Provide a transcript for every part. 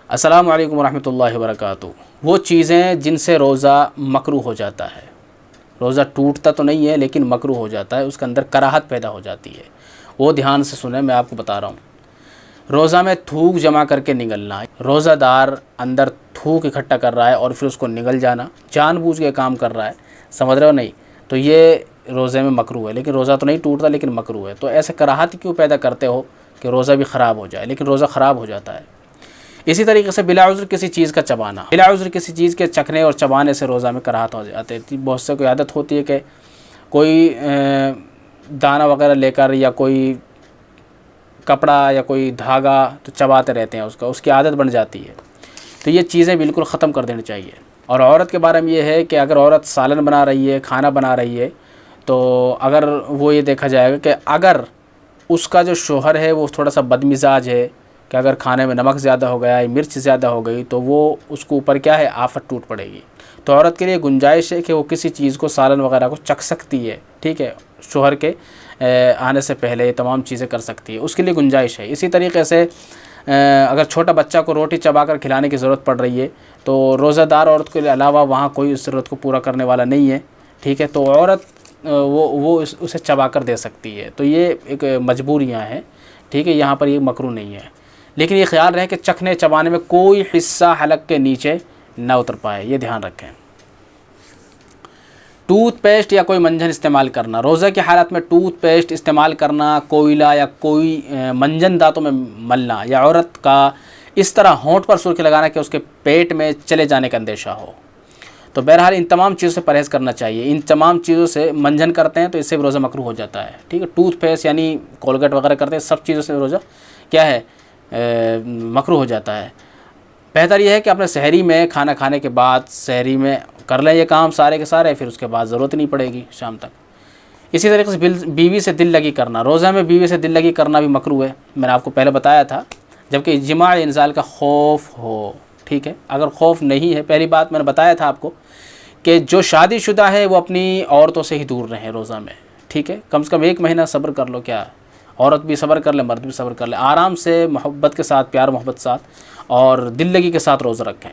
अस्सलामु अलैकुम रहमतुल्लाहि व बरकातुहू। वो चीज़ें जिनसे रोज़ा मकरूह हो जाता है, रोज़ा टूटता तो नहीं है लेकिन मकरूह हो जाता है, उसके अंदर कराहत पैदा हो जाती है। वो ध्यान से सुने, मैं आपको बता रहा हूँ। रोज़ा में थूक जमा करके निगलना, रोज़ादार अंदर थूक इकट्ठा कर रहा है और फिर उसको निगल जाना, जानबूझ के काम कर रहा है, समझ रहे हो नहीं, तो ये रोज़े में मकरूह है। लेकिन रोज़ा तो नहीं टूटता लेकिन मकरूह है। तो ऐसे कराहत क्यों पैदा करते हो कि रोज़ा भी ख़राब हो जाए, लेकिन रोज़ा ख़राब हो जाता है। इसी तरीके से बिला उज़्र किसी चीज़ का चबाना, बिला उज़्र किसी चीज़ के चखने और चबाने से रोज़ा में कराहत हो जाती है। बहुत से कोई आदत होती है कि कोई दाना वगैरह लेकर या कोई कपड़ा या कोई धागा तो चबाते रहते हैं, उसकी आदत बन जाती है। तो ये चीज़ें बिल्कुल ख़त्म कर देनी चाहिए। और औरत के बारे में ये है कि अगर औरत सालन बना रही है, खाना बना रही है, तो अगर वो ये देखा जाएगा कि अगर उसका जो शोहर है वो थोड़ा सा बदमिजाज है कि अगर खाने में नमक ज़्यादा हो गया या मिर्च ज़्यादा हो गई तो वो उसके ऊपर क्या है, आफत टूट पड़ेगी। तो औरत के लिए गुंजाइश है कि वो किसी चीज़ को, सालन वगैरह को चख सकती है, ठीक है, शोहर के आने से पहले ये तमाम चीज़ें कर सकती है, उसके लिए गुंजाइश है। इसी तरीके से अगर छोटा बच्चा को रोटी चबाकर खिलाने की ज़रूरत पड़ रही है तो रोज़ादार औरत के अलावा वहाँ कोई उस ज़रूरत को पूरा करने वाला नहीं है, ठीक है, तो औरत वो उसे चबाकर दे सकती है। तो ये एक मजबूरियाँ हैं, ठीक है, यहाँ पर ये मकरूह नहीं है। लेकिन ये ख्याल रहे कि चखने चबाने में कोई हिस्सा हलक के नीचे ना उतर पाए, ये ध्यान रखें। टूथपेस्ट या कोई मंजन इस्तेमाल करना, रोज़ा की हालत में टूथपेस्ट इस्तेमाल करना, कोयला या कोई मंजन दांतों में मलना, या औरत का इस तरह होंठ पर सुर्खी लगाना कि उसके पेट में चले जाने का अंदेशा हो। तो बहरहाल इन तमाम चीज़ों से परहेज़ करना चाहिए। इन तमाम चीज़ों से मंजन करते हैं तो इससे भी रोज़ा मकरूह हो जाता है, ठीक है। टूथपेस्ट यानी कोलगेट वगैरह करते हैं, सब चीज़ों से रोज़ा क्या है, मकरूह हो जाता है। बेहतर यह है कि अपने सहरी में, खाना खाने के बाद सहरी में कर लें ये काम सारे के सारे, फिर उसके बाद ज़रूरत नहीं पड़ेगी शाम तक। इसी तरीके से बीवी से दिल लगी करना, रोज़ा में बीवी से दिल लगी करना भी मकरूह है, मैंने आपको पहले बताया था, जबकि जिमा इंजाल का खौफ हो, ठीक है। अगर खौफ नहीं है, पहली बात मैंने बताया था आपको कि जो शादीशुदा है वो अपनी औरतों से ही दूर रहें रोज़ा में, ठीक है। कम से कम 1 महीना सब्र कर लो, क्या औरत भी सब्र कर ले, मर्द भी सब्र कर ले, आराम से मोहब्बत के साथ, प्यार मोहब्बत साथ और दिल लगी के साथ रोज़ा रखें।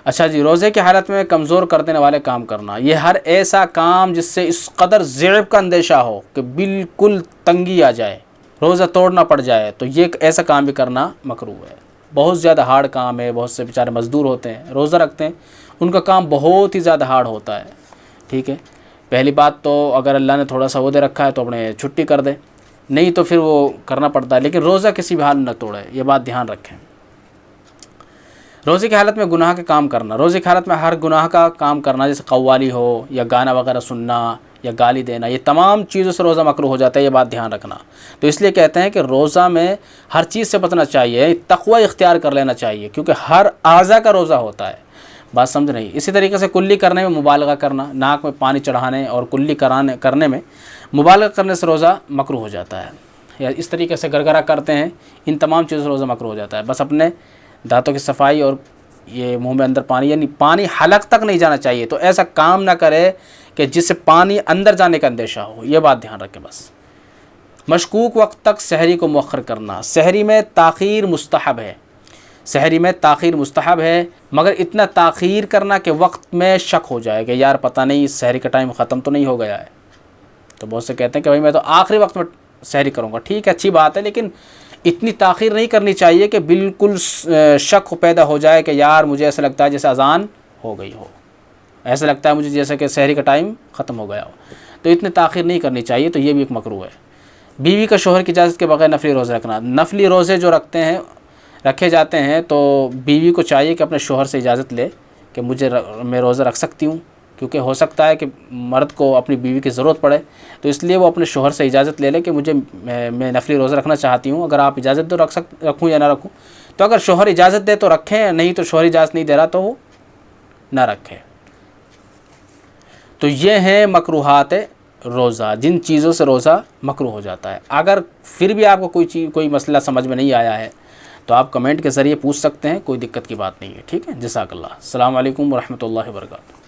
अच्छा जी, रोज़े की हालत में कमज़ोर कर देने वाले काम करना, ये हर ऐसा काम जिससे इस कदर ज़ेब का अंदेशा हो कि बिल्कुल तंगी आ जाए, रोज़ा तोड़ना पड़ जाए, तो ये ऐसा काम भी करना मकरूह है। बहुत ज़्यादा हार्ड काम है, बहुत से बेचारे मज़दूर होते हैं, रोज़ा रखते हैं, उनका काम बहुत ही ज़्यादा हार्ड होता है, ठीक है। पहली बात तो अगर अल्लाह ने थोड़ा सा वो दे रखा है तो अपने छुट्टी कर दे, नहीं तो फिर वो करना पड़ता है। लेकिन रोज़ा किसी भी हाल में न तोड़े, ये बात ध्यान रखें। रोज़े की हालत में गुनाह के काम करना, रोज़े की हालत में हर गुनाह का काम करना, जैसे कव्वाली हो या गाना वगैरह सुनना या गाली देना, ये तमाम चीज़ों से रोज़ा मकरूह हो जाता है, ये बात ध्यान रखना। तो इसलिए कहते हैं कि रोज़ा में हर चीज़ से बचना चाहिए, तक़वा इख्तियार कर लेना चाहिए, क्योंकि हर आज़ा का रोज़ा होता है, बात समझ नहीं। इसी तरीके से कुल्ली करने में मुबालगा करना, नाक में पानी चढ़ाने और कुल्ली करने में मुबालगा करने से रोज़ा मकरूह हो जाता है। या इस तरीके से गरगरा करते हैं, इन तमाम चीज़ों से रोज़ा मकरूह हो जाता है। बस अपने दांतों की सफाई और ये मुंह में अंदर पानी, यानी पानी हलक तक नहीं जाना चाहिए, तो ऐसा काम ना करे कि जिससे पानी अंदर जाने का अंदेशा हो, ये बात ध्यान रखें बस। मशकूक वक्त तक सहरी को मुअख्खर करना, सहरी में ताख़ीर मुस्तहब है, सहरी में ताख़ीर मुस्तहब है, मगर इतना ताख़ीर करना कि वक्त में शक हो जाए कि यार पता नहीं सहरी का टाइम ख़त्म तो नहीं हो गया है। तो बहुत से कहते हैं कि भाई मैं तो आखिरी वक्त में सहरी करूँगा, ठीक है, अच्छी बात है, लेकिन इतनी ताख़ीर नहीं करनी चाहिए कि बिल्कुल शक पैदा हो जाए कि यार मुझे ऐसा लगता है जैसे अज़ान हो गई हो, ऐसा लगता है मुझे जैसे कि सहरी का टाइम ख़त्म हो गया हो, तो इतनी ताख़ीर नहीं करनी चाहिए। तो ये भी एक मकरूह है। बीवी का शोहर की इजाज़त के बगैर नफली रोज़े रखना, नफली रोज़े जो रखे जाते हैं तो बीवी को चाहिए कि अपने शोहर से इजाज़त ले कि मैं रोज़ा रख सकती हूँ, क्योंकि हो सकता है कि मर्द को अपनी बीवी की ज़रूरत पड़े, तो इसलिए वो अपने शोहर से इजाज़त ले कि मैं नफली रोज़ा रखना चाहती हूँ, अगर आप इजाज़त दो रखूँ या ना रखूँ। तो अगर शोहर इजाज़त दे तो रखें, नहीं तो शोहर इजाज़त नहीं दे रहा तो वो ना रखें। तो ये हैं मकरूहात रोज़ा, जिन चीज़ों से रोज़ा मकरूह हो जाता है। अगर फिर भी आपको कोई मसला समझ में नहीं आया है तो आप कमेंट के ज़रिए पूछ सकते हैं, कोई दिक्कत की बात नहीं है, ठीक है। जज़ाकल्लाह। अस्सलामु अलैकुम व रहमतुल्लाहि व बरकातुहू।